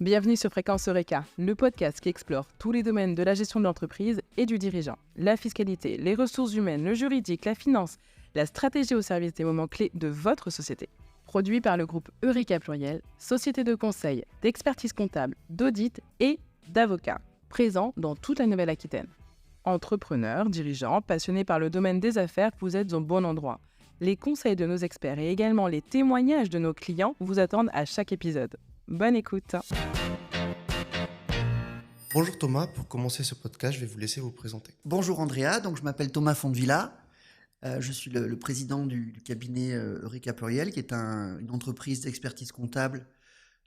Bienvenue sur Fréquence Eureka, le podcast qui explore tous les domaines de la gestion de l'entreprise et du dirigeant. La fiscalité, les ressources humaines, le juridique, la finance, la stratégie au service des moments clés de votre société. Produit par le groupe Eureka Pluriel, société de conseil, d'expertise comptable, d'audit et d'avocats, présent dans toute la Nouvelle-Aquitaine. Entrepreneurs, dirigeants, passionnés par le domaine des affaires, vous êtes au bon endroit. Les conseils de nos experts et également les témoignages de nos clients vous attendent à chaque épisode. Bonne écoute. Bonjour Thomas, pour commencer ce podcast, je vais vous laisser vous présenter. Bonjour Andrea, donc je m'appelle Thomas Fondevilla, je suis le président du cabinet Eureka Pluriel, qui est une entreprise d'expertise comptable,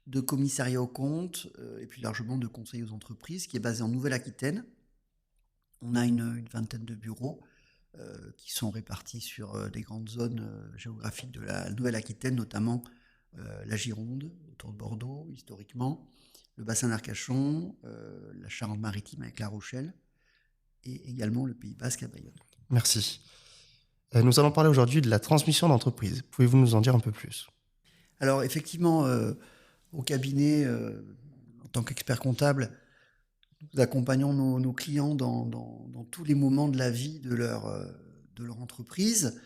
de commissariat aux comptes et puis largement de conseil aux entreprises, qui est basée en Nouvelle-Aquitaine. On a une vingtaine de bureaux qui sont répartis sur des grandes zones géographiques de la Nouvelle-Aquitaine, notamment la Gironde, autour de Bordeaux, historiquement, le bassin d'Arcachon, la Charente-Maritime avec La Rochelle, et également le Pays Basque à Bayonne. Merci. Nous allons parler aujourd'hui de la transmission d'entreprise. Pouvez-vous nous en dire un peu plus ? Alors effectivement, au cabinet, en tant qu'expert comptable, nous accompagnons nos clients dans tous les moments de la vie de leur entreprise.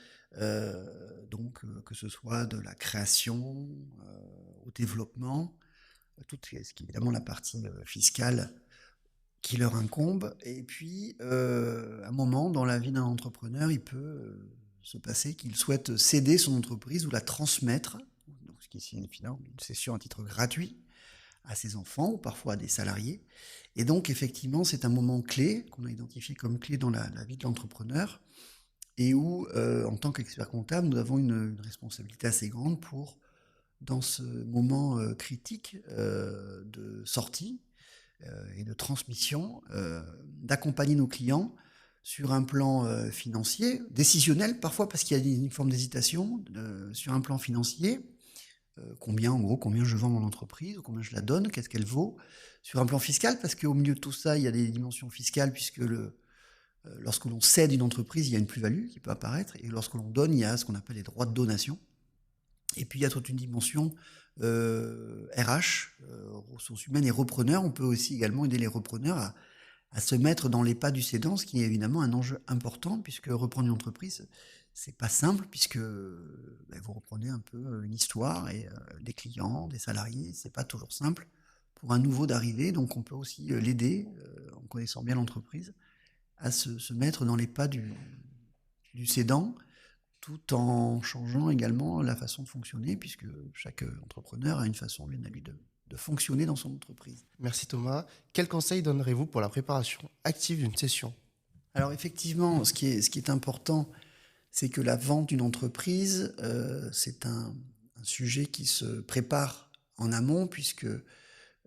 Donc que ce soit de la création au développement, tout ce qui est évidemment la partie fiscale qui leur incombe. Et puis, à un moment dans la vie d'un entrepreneur, il peut se passer qu'il souhaite céder son entreprise ou la transmettre, donc ce qui signifie une cession à titre gratuit à ses enfants ou parfois à des salariés. Et donc, effectivement, c'est un moment clé qu'on a identifié comme clé dans la vie de l'entrepreneur, et où, en tant qu'expert comptable, nous avons une responsabilité assez grande pour, dans ce moment critique de sortie et de transmission, d'accompagner nos clients sur un plan financier, décisionnel parfois parce qu'il y a une forme d'hésitation, sur un plan financier, combien je vends mon entreprise, combien je la donne, qu'est-ce qu'elle vaut, sur un plan fiscal, parce qu'au milieu de tout ça, il y a des dimensions fiscales, puisque lorsque l'on cède une entreprise, il y a une plus-value qui peut apparaître, et lorsque l'on donne, il y a ce qu'on appelle les droits de donation. Et puis il y a toute une dimension RH, ressources humaines et repreneurs. On peut aussi également aider les repreneurs à se mettre dans les pas du cédant, ce qui est évidemment un enjeu important, puisque reprendre une entreprise, c'est pas simple, puisque vous reprenez un peu une histoire et des clients, des salariés, c'est pas toujours simple pour un nouveau d'arriver. Donc on peut aussi l'aider, en connaissant bien l'entreprise, à se mettre dans les pas du cédant, tout en changeant également la façon de fonctionner, puisque chaque entrepreneur a une façon, bien à lui, de fonctionner dans son entreprise. Merci Thomas. Quels conseils donnerez-vous pour la préparation active d'une cession ? Alors effectivement, ce qui est important, c'est que la vente d'une entreprise, c'est un sujet qui se prépare en amont, puisque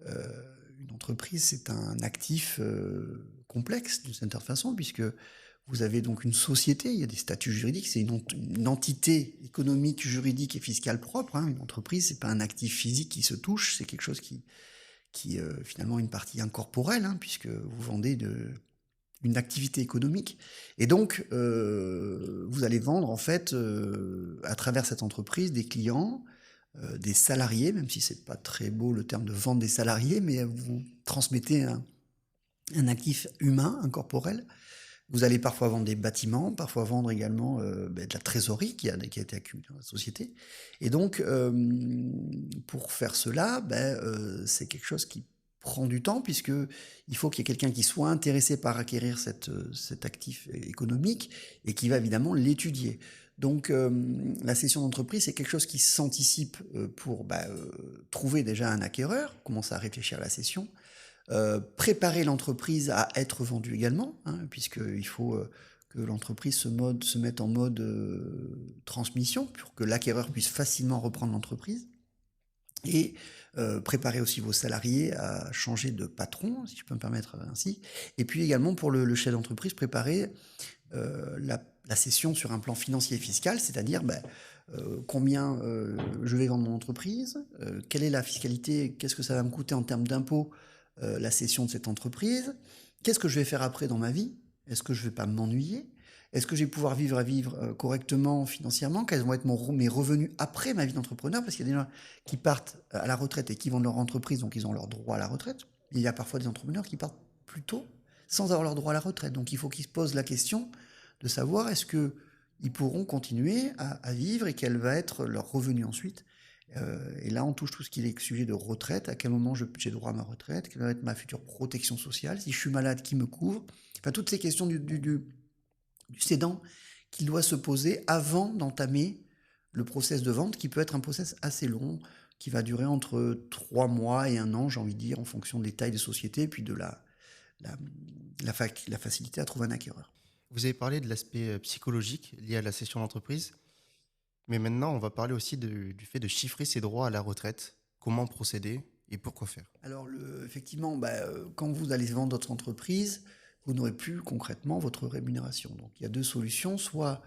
une entreprise, c'est un actif complexe d'une certaine façon, puisque vous avez donc une société, il y a des statuts juridiques, c'est une entité économique, juridique et fiscale propre. Une entreprise, c'est pas un actif physique qui se touche, c'est quelque chose qui finalement une partie incorporelle, puisque vous vendez une activité économique. Et donc, vous allez vendre en fait à travers cette entreprise des clients, des salariés, même si c'est pas très beau le terme de vendre des salariés, mais vous transmettez un actif humain, incorporel. Vous allez parfois vendre des bâtiments, parfois vendre également de la trésorerie qui a été accumulée dans la société. Et donc, pour faire cela, c'est quelque chose qui prend du temps, puisqu'il faut qu'il y ait quelqu'un qui soit intéressé par acquérir cet actif économique et qui va évidemment l'étudier. Donc, la cession d'entreprise, c'est quelque chose qui s'anticipe pour trouver déjà un acquéreur, commencer à réfléchir à la cession, préparer l'entreprise à être vendue également, puisqu'il faut que l'entreprise se mette en mode transmission pour que l'acquéreur puisse facilement reprendre l'entreprise, et préparer aussi vos salariés à changer de patron, si je peux me permettre ainsi, et puis également pour le chef d'entreprise, préparer la cession sur un plan financier et fiscal, c'est-à-dire combien je vais vendre mon entreprise, quelle est la fiscalité, qu'est-ce que ça va me coûter en termes d'impôts, la cession de cette entreprise, qu'est-ce que je vais faire après dans ma vie, est-ce que je ne vais pas m'ennuyer, Est-ce que je vais pouvoir vivre correctement financièrement? Quels vont être mes revenus après ma vie d'entrepreneur? Parce qu'il y a des gens qui partent à la retraite et qui vendent leur entreprise, donc ils ont leur droit à la retraite. Il y a parfois des entrepreneurs qui partent plus tôt sans avoir leur droit à la retraite. Donc il faut qu'ils se posent la question de savoir est-ce qu'ils pourront continuer à vivre et quel va être leur revenu ensuite. Et là, on touche tout ce qui est sujet de retraite. À quel moment j'ai droit à ma retraite? Quelle va être ma future protection sociale? Si je suis malade, qui me couvre? Enfin, toutes ces questions du cédant qu'il doit se poser avant d'entamer le process de vente, qui peut être un process assez long, qui va durer entre 3 mois et 1 an, j'ai envie de dire, en fonction des tailles des sociétés, et puis de la facilité à trouver un acquéreur. Vous avez parlé de l'aspect psychologique lié à la cession d'entreprise, mais maintenant on va parler aussi du fait de chiffrer ses droits à la retraite. Comment procéder et pourquoi faire? Alors, effectivement, quand vous allez vendre votre entreprise, vous n'aurez plus concrètement votre rémunération. Donc, il y a 2 solutions. Soit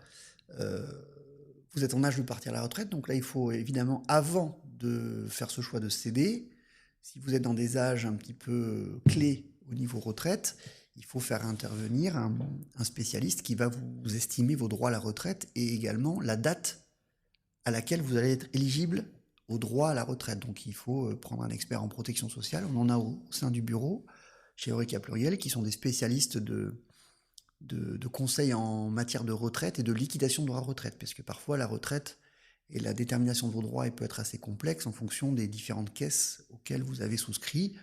vous êtes en âge de partir à la retraite, donc là, il faut évidemment, avant de faire ce choix de céder, si vous êtes dans des âges un petit peu clés au niveau retraite, il faut faire intervenir un spécialiste qui va vous estimer vos droits à la retraite et également la date à laquelle vous allez être éligible au droit à la retraite. Donc il faut prendre un expert en protection sociale. On en a au sein du bureau, chez Eureka Pluriel, qui sont des spécialistes de conseils en matière de retraite et de liquidation de droits à retraite. Parce que parfois la retraite et la détermination de vos droits elle peut être assez complexe en fonction des différentes caisses auxquelles vous avez souscrit.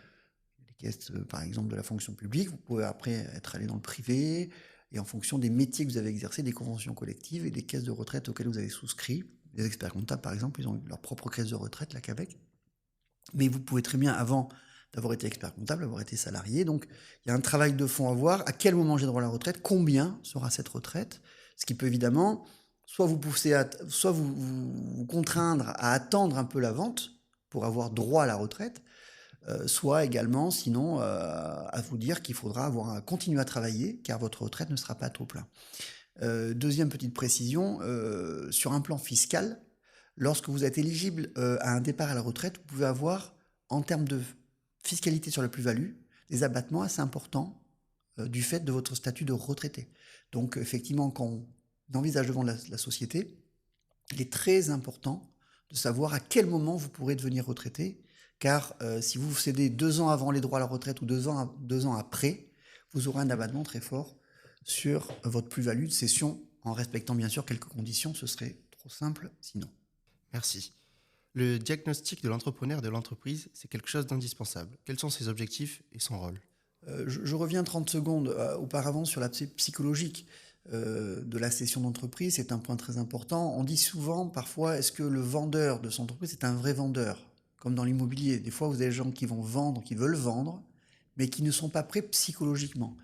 Les caisses, par exemple, de la fonction publique, vous pouvez après être allé dans le privé, et en fonction des métiers que vous avez exercés, des conventions collectives et des caisses de retraite auxquelles vous avez souscrit. Les experts comptables, par exemple, ils ont leur propre caisse de retraite, la CAVEC. Mais vous pouvez très bien, avant d'avoir été expert comptable, avoir été salarié. Donc, il y a un travail de fond à voir. À quel moment j'ai droit à la retraite? Combien sera cette retraite? Ce qui peut évidemment soit vous pousser soit vous contraindre à attendre un peu la vente pour avoir droit à la retraite, soit également, sinon, à vous dire qu'il faudra continuer à travailler, car votre retraite ne sera pas à taux plein. Deuxième petite précision, sur un plan fiscal, lorsque vous êtes éligible à un départ à la retraite, vous pouvez avoir, en termes de fiscalité sur la plus-value, des abattements assez importants du fait de votre statut de retraité. Donc effectivement, quand on envisage de vendre la société, il est très important de savoir à quel moment vous pourrez devenir retraité, car si vous cédez 2 ans avant les droits à la retraite ou 2 ans après, vous aurez un abattement très fort sur votre plus-value de cession, en respectant bien sûr quelques conditions. Ce serait trop simple sinon. Merci. Le diagnostic de l'entrepreneur et de l'entreprise, c'est quelque chose d'indispensable. Quels sont ses objectifs et son rôle? Je reviens 30 secondes auparavant sur l'aspect psychologique de la cession d'entreprise. C'est un point très important. On dit souvent, parfois, est-ce que le vendeur de son entreprise est un vrai vendeur? Comme dans l'immobilier. Des fois, vous avez des gens qui vont vendre, qui veulent vendre, mais qui ne sont pas prêts psychologiquement.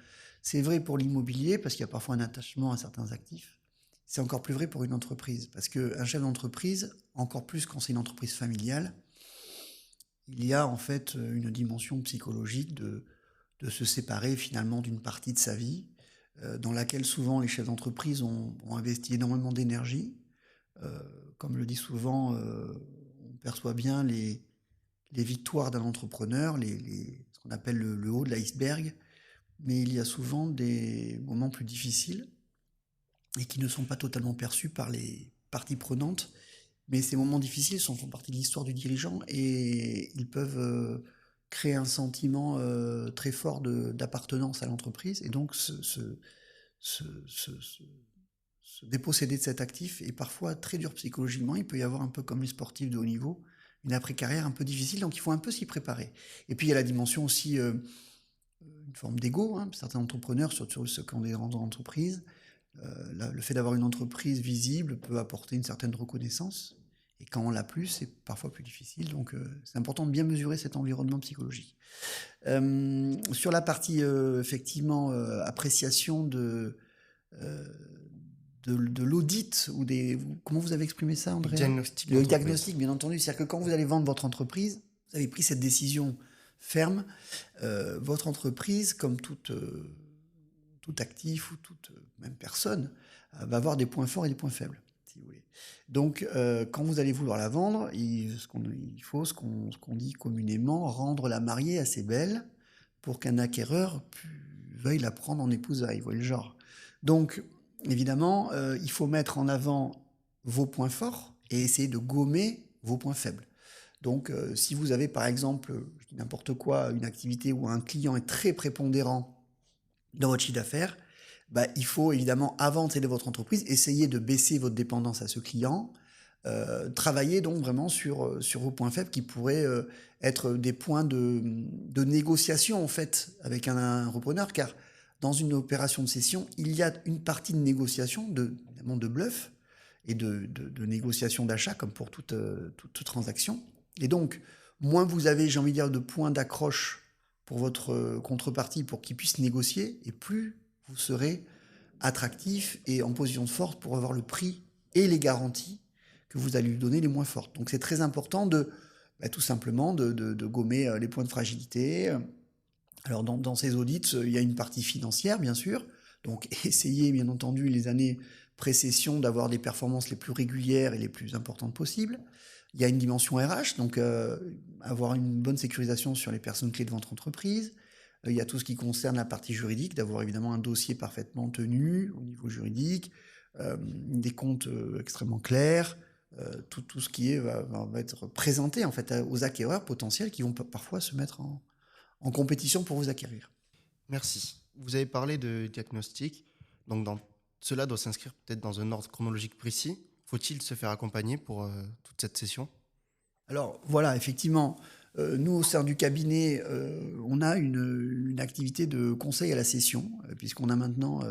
C'est vrai pour l'immobilier, parce qu'il y a parfois un attachement à certains actifs. C'est encore plus vrai pour une entreprise, parce qu'un chef d'entreprise, encore plus quand c'est une entreprise familiale, il y a en fait une dimension psychologique de se séparer finalement d'une partie de sa vie, dans laquelle souvent les chefs d'entreprise ont investi énormément d'énergie. Comme le dit souvent, on perçoit bien les victoires d'un entrepreneur, ce qu'on appelle le haut de l'iceberg, mais il y a souvent des moments plus difficiles et qui ne sont pas totalement perçus par les parties prenantes. Mais ces moments difficiles font partie de l'histoire du dirigeant et ils peuvent créer un sentiment très fort d'appartenance à l'entreprise. Et donc, se déposséder de cet actif est parfois très dur psychologiquement. Il peut y avoir un peu comme les sportifs de haut niveau, une après-carrière un peu difficile, donc il faut un peu s'y préparer. Et puis il y a la dimension aussi, une forme d'ego. Certains entrepreneurs, surtout ceux qui ont des grandes entreprises, le fait d'avoir une entreprise visible peut apporter une certaine reconnaissance. Et quand on l'a plus, c'est parfois plus difficile. Donc c'est important de bien mesurer cet environnement psychologique. Sur la partie, effectivement, appréciation de l'audit, ou comment vous avez exprimé ça, André? Le diagnostic, bien entendu. C'est-à-dire que quand vous allez vendre votre entreprise, vous avez pris cette décision ferme. Votre entreprise, comme tout actif ou toute même personne, va avoir des points forts et des points faibles, si vous voulez. Donc, quand vous allez vouloir la vendre, il faut ce qu'on dit communément, rendre la mariée assez belle pour qu'un acquéreur veuille la prendre en épousaille, vous voyez le genre. Donc, évidemment, il faut mettre en avant vos points forts et essayer de gommer vos points faibles. Donc, si vous avez par exemple, je dis n'importe quoi, une activité où un client est très prépondérant dans votre chiffre d'affaires, bah, il faut évidemment, avant de céder votre entreprise, essayer de baisser votre dépendance à ce client, travailler donc vraiment sur vos points faibles qui pourraient être des points de négociation en fait avec un repreneur, car dans une opération de cession, il y a une partie de négociation, évidemment de bluff et de négociation d'achat, comme pour toute transaction. Et donc, moins vous avez, j'ai envie de dire, de points d'accroche pour votre contrepartie pour qu'il puisse négocier, et plus vous serez attractif et en position de force pour avoir le prix et les garanties que vous allez lui donner les moins fortes. Donc c'est très important tout simplement de gommer les points de fragilité. Alors dans ces audits, il y a une partie financière bien sûr, donc essayez bien entendu les années pré-cession d'avoir des performances les plus régulières et les plus importantes possibles. Il y a une dimension RH, donc avoir une bonne sécurisation sur les personnes clés de votre entreprise. Il y a tout ce qui concerne la partie juridique, d'avoir évidemment un dossier parfaitement tenu au niveau juridique, des comptes extrêmement clairs, tout ce qui va être présenté en fait aux acquéreurs potentiels qui vont parfois se mettre en compétition pour vous acquérir. Merci. Vous avez parlé de diagnostic, donc cela doit s'inscrire peut-être dans un ordre chronologique précis. Faut-il se faire accompagner pour toute cette session? Alors voilà, effectivement, nous au sein du cabinet, on a une activité de conseil à la cession, puisqu'on a maintenant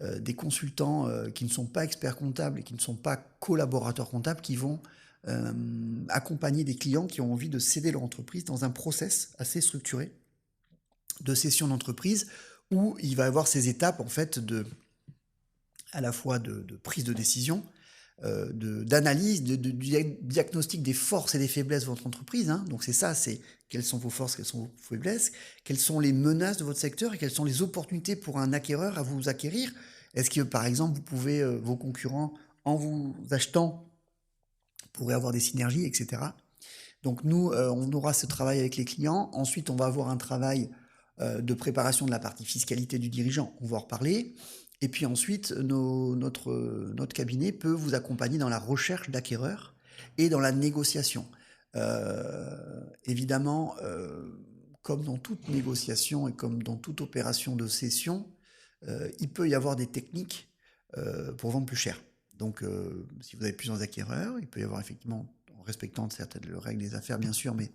des consultants qui ne sont pas experts comptables et qui ne sont pas collaborateurs comptables, qui vont accompagner des clients qui ont envie de céder leur entreprise dans un process assez structuré de cession d'entreprise, où il va y avoir ces étapes en fait à la fois de prise de décision, d'analyse, de diagnostic des forces et des faiblesses de votre entreprise. Donc c'est quelles sont vos forces, quelles sont vos faiblesses, quelles sont les menaces de votre secteur et quelles sont les opportunités pour un acquéreur à vous acquérir. Est-ce que par exemple vous pouvez, vos concurrents, en vous achetant, pourraient avoir des synergies, etc. Donc nous, on aura ce travail avec les clients. Ensuite, on va avoir un travail de préparation de la partie fiscalité du dirigeant. On va en reparler. Et puis ensuite, notre cabinet peut vous accompagner dans la recherche d'acquéreurs et dans la négociation. Évidemment, comme dans toute négociation et comme dans toute opération de cession, il peut y avoir des techniques pour vendre plus cher. Donc, si vous avez plusieurs acquéreurs, il peut y avoir effectivement, en respectant certaines règles des affaires bien sûr, mais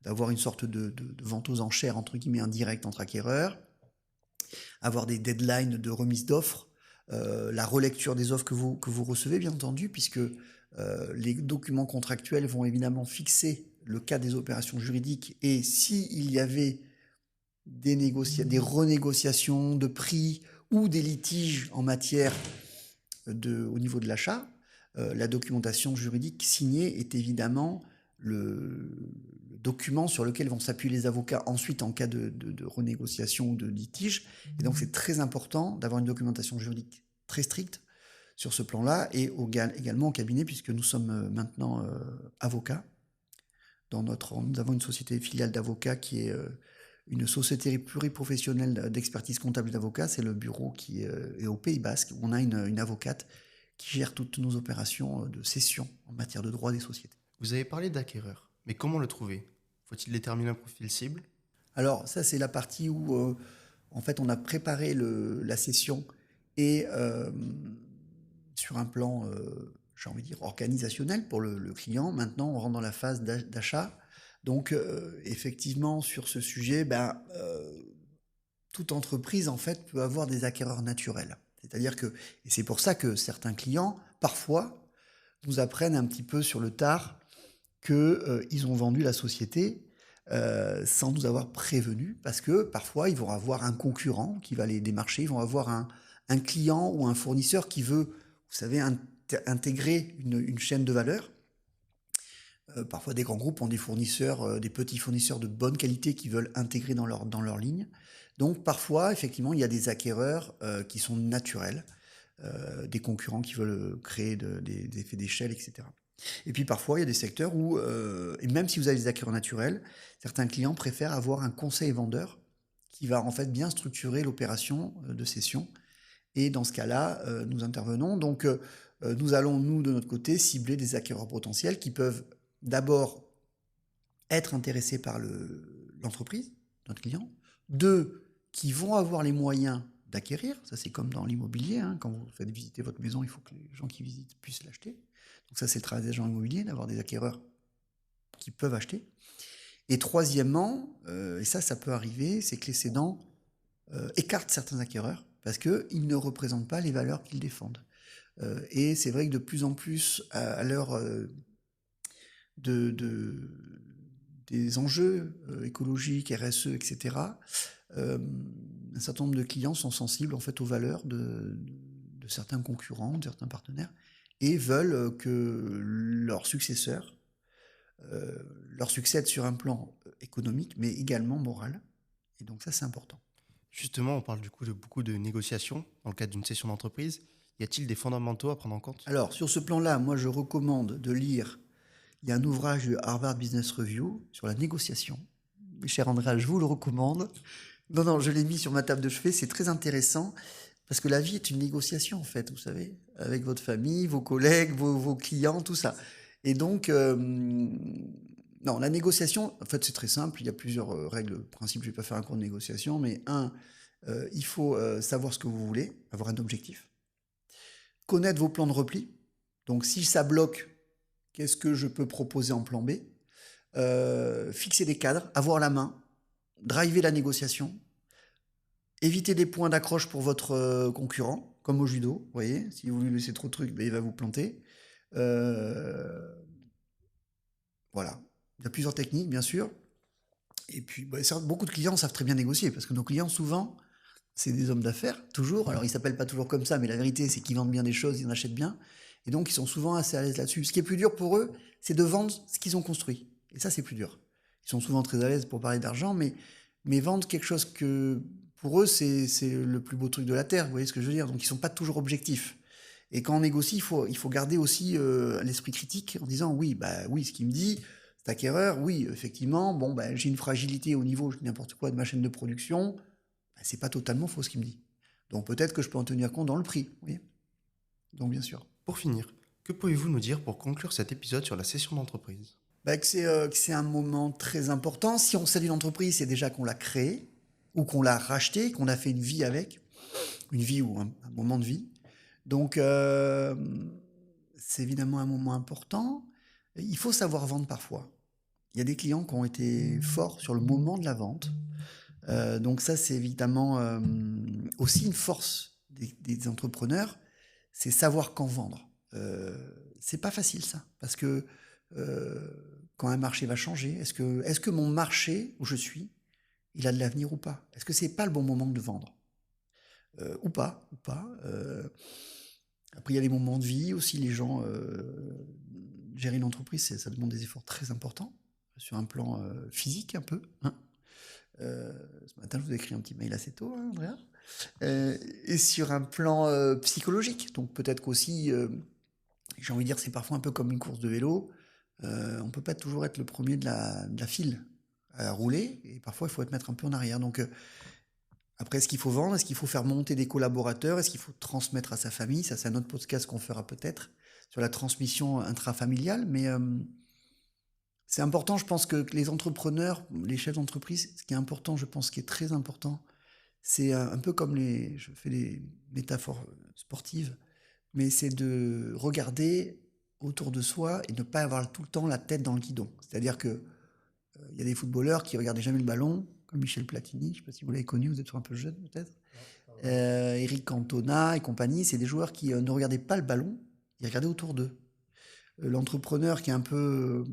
d'avoir une sorte de vente aux enchères, entre guillemets, indirecte entre acquéreurs, avoir des deadlines de remise d'offres, la relecture des offres que vous recevez, bien entendu, puisque les documents contractuels vont évidemment fixer le cadre des opérations juridiques, et s'il y avait des renégociations de prix ou des litiges en matière au niveau de l'achat, la documentation juridique signée est évidemment le document sur lequel vont s'appuyer les avocats ensuite en cas de renégociation ou de litige. Et donc c'est très important d'avoir une documentation juridique très stricte sur ce plan-là, et également au cabinet, puisque nous sommes maintenant avocats. Nous avons une société filiale d'avocats qui est une société pluriprofessionnelle d'expertise comptable d'avocats. C'est le bureau qui est au Pays Basque, où on a une avocate qui gère toutes nos opérations de cession en matière de droit des sociétés. Vous avez parlé d'acquéreur, mais comment le trouver? Faut-il déterminer un profil cible? Alors ça, c'est la partie où en fait on a préparé la cession, et sur un plan, j'ai envie de dire, organisationnel pour le client. Maintenant, on rentre dans la phase d'achat. Donc effectivement, sur ce sujet, toute entreprise en fait peut avoir des acquéreurs naturels. C'est-à-dire que, et c'est pour ça que certains clients, parfois, nous apprennent un petit peu sur le tard qu'ils ont vendu la société sans nous avoir prévenus, parce que parfois, ils vont avoir un concurrent qui va les démarcher, ils vont avoir un client ou un fournisseur qui veut, vous savez, intégrer une chaîne de valeur. Parfois, des grands groupes ont des fournisseurs, des petits fournisseurs de bonne qualité qui veulent intégrer dans leur ligne. Donc, parfois, effectivement, il y a des acquéreurs qui sont naturels, des concurrents qui veulent créer des effets d'échelle, etc. Et puis, parfois, il y a des secteurs où, et même si vous avez des acquéreurs naturels, certains clients préfèrent avoir un conseil vendeur qui va en fait bien structurer l'opération de cession Et dans ce cas-là, nous intervenons. Donc, nous allons, nous, de notre côté, cibler des acquéreurs potentiels qui peuvent d'abord être intéressés par l'entreprise, notre client. Deux, qui vont avoir les moyens d'acquérir. Ça, c'est comme dans l'immobilier. Hein. Quand vous faites visiter votre maison, il faut que les gens qui visitent puissent l'acheter. Donc ça, c'est le travail des agents immobiliers, d'avoir des acquéreurs qui peuvent acheter. Et troisièmement, et ça peut arriver, c'est que les cédants écartent certains acquéreurs parce qu'ils ne représentent pas les valeurs qu'ils défendent. Et c'est vrai que de plus en plus, à l'heure des enjeux écologiques, RSE, etc., un certain nombre de clients sont sensibles en fait aux valeurs de certains concurrents, de certains partenaires, et veulent que leurs successeurs leur succèdent sur un plan économique, mais également moral. Et donc ça, c'est important. Justement, on parle du coup de beaucoup de négociations dans le cadre d'une session d'entreprise. Y a-t-il des fondamentaux à prendre en compte? Alors, sur ce plan-là, moi, je recommande de lire, il y a un ouvrage de Harvard Business Review sur la négociation. Cher Andrea, je vous le recommande. Non, je l'ai mis sur ma table de chevet, c'est très intéressant, parce que la vie est une négociation, en fait, vous savez, avec votre famille, vos collègues, vos clients, tout ça. Et donc, non, la négociation, en fait, c'est très simple, il y a plusieurs règles, principes, je ne vais pas faire un cours de négociation, mais il faut savoir ce que vous voulez, avoir un objectif, connaître vos plans de repli, donc si ça bloque, qu'est-ce que je peux proposer en plan B, fixer des cadres, avoir la main, driver la négociation, éviter des points d'accroche pour votre concurrent, comme au judo, vous voyez, si vous lui laissez trop de trucs, ben, il va vous planter. Voilà, il y a plusieurs techniques, bien sûr. Et puis, beaucoup de clients savent très bien négocier, parce que nos clients, souvent, c'est des hommes d'affaires, toujours. Alors, ils ne s'appellent pas toujours comme ça, mais la vérité, c'est qu'ils vendent bien des choses, ils en achètent bien. Et donc, ils sont souvent assez à l'aise là-dessus. Ce qui est plus dur pour eux, c'est de vendre ce qu'ils ont construit. Et ça, c'est plus dur. Ils sont souvent très à l'aise pour parler d'argent, mais vendre quelque chose que, pour eux, c'est le plus beau truc de la Terre. Vous voyez ce que je veux dire? Donc, ils ne sont pas toujours objectifs. Et quand on négocie, il faut garder aussi l'esprit critique en disant oui, ce qu'il me dit, cet acquéreur, oui, effectivement, j'ai une fragilité au niveau, je dis n'importe quoi, de ma chaîne de production, c'est pas totalement faux ce qu'il me dit. Donc peut-être que je peux en tenir compte dans le prix, vous voyez. Donc bien sûr. Pour finir, que pouvez-vous nous dire pour conclure cet épisode sur la session d'entreprise? Que c'est un moment très important. Si on salue l'entreprise, c'est déjà qu'on l'a créée, ou qu'on l'a rachetée, qu'on a fait une vie avec, une vie ou un moment de vie. Donc, c'est évidemment un moment important. Il faut savoir vendre parfois. Il y a des clients qui ont été forts sur le moment de la vente. Donc ça, c'est évidemment aussi une force des entrepreneurs, c'est savoir quand vendre. C'est pas facile ça, parce que quand un marché va changer, est-ce que mon marché où je suis, il a de l'avenir ou pas? Est-ce que c'est pas le bon moment de vendre? Ou pas. Après, il y a les moments de vie aussi. Les gens, gérer une entreprise, ça demande des efforts très importants, sur un plan physique un peu. Hein. Ce matin, je vous ai écrit un petit mail assez tôt, hein, Andrea. Et sur un plan psychologique. Donc peut-être qu'aussi, j'ai envie de dire, c'est parfois un peu comme une course de vélo. On ne peut pas toujours être le premier de la file à rouler. Et parfois, il faut être mettre un peu en arrière. Donc après, est-ce qu'il faut vendre? Est-ce qu'il faut faire monter des collaborateurs? Est-ce qu'il faut transmettre à sa famille? Ça, c'est un autre podcast qu'on fera peut-être sur la transmission intrafamiliale. Mais c'est important, je pense que les entrepreneurs, les chefs d'entreprise, ce qui est important, je pense, ce qui est très important, c'est un peu comme je fais des métaphores sportives, mais c'est de regarder autour de soi et ne pas avoir tout le temps la tête dans le guidon. C'est-à-dire que il y a des footballeurs qui regardaient jamais le ballon, comme Michel Platini, je ne sais pas si vous l'avez connu, vous êtes un peu jeune peut-être. Eric Cantona et compagnie, c'est des joueurs qui ne regardaient pas le ballon, ils regardaient autour d'eux. L'entrepreneur qui est un peu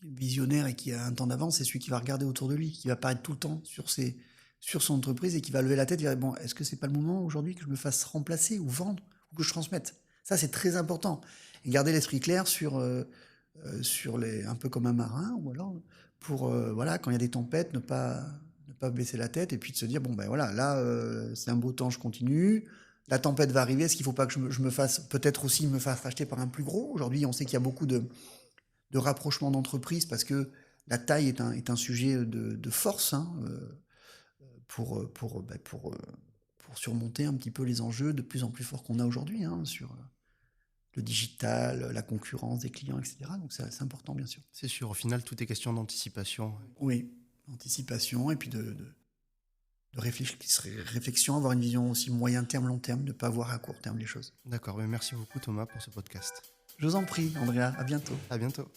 visionnaire et qui a un temps d'avance, c'est celui qui va regarder autour de lui, qui va apparaître tout le temps sur son entreprise et qui va lever la tête et dire bon, est-ce que c'est pas le moment aujourd'hui que je me fasse remplacer ou vendre ou que je transmette? Ça, c'est très important. Et garder l'esprit clair sur un peu comme un marin, ou alors pour quand il y a des tempêtes, ne pas baisser la tête et puis de se dire c'est un beau temps, je continue. La tempête va arriver, est-ce qu'il ne faut pas que je me fasse racheter par un plus gros? Aujourd'hui, on sait qu'il y a beaucoup de rapprochement d'entreprises parce que la taille est un sujet de force, hein, pour pour surmonter un petit peu les enjeux de plus en plus forts qu'on a aujourd'hui sur le digital, la concurrence des clients, etc. Donc c'est important, bien sûr. C'est sûr, au final, tout est question d'anticipation. Oui, anticipation et puis de réflexion, avoir une vision aussi moyen terme, long terme, ne pas voir à court terme les choses. D'accord, mais merci beaucoup Thomas pour ce podcast. Je vous en prie, Andrea, à bientôt. À bientôt.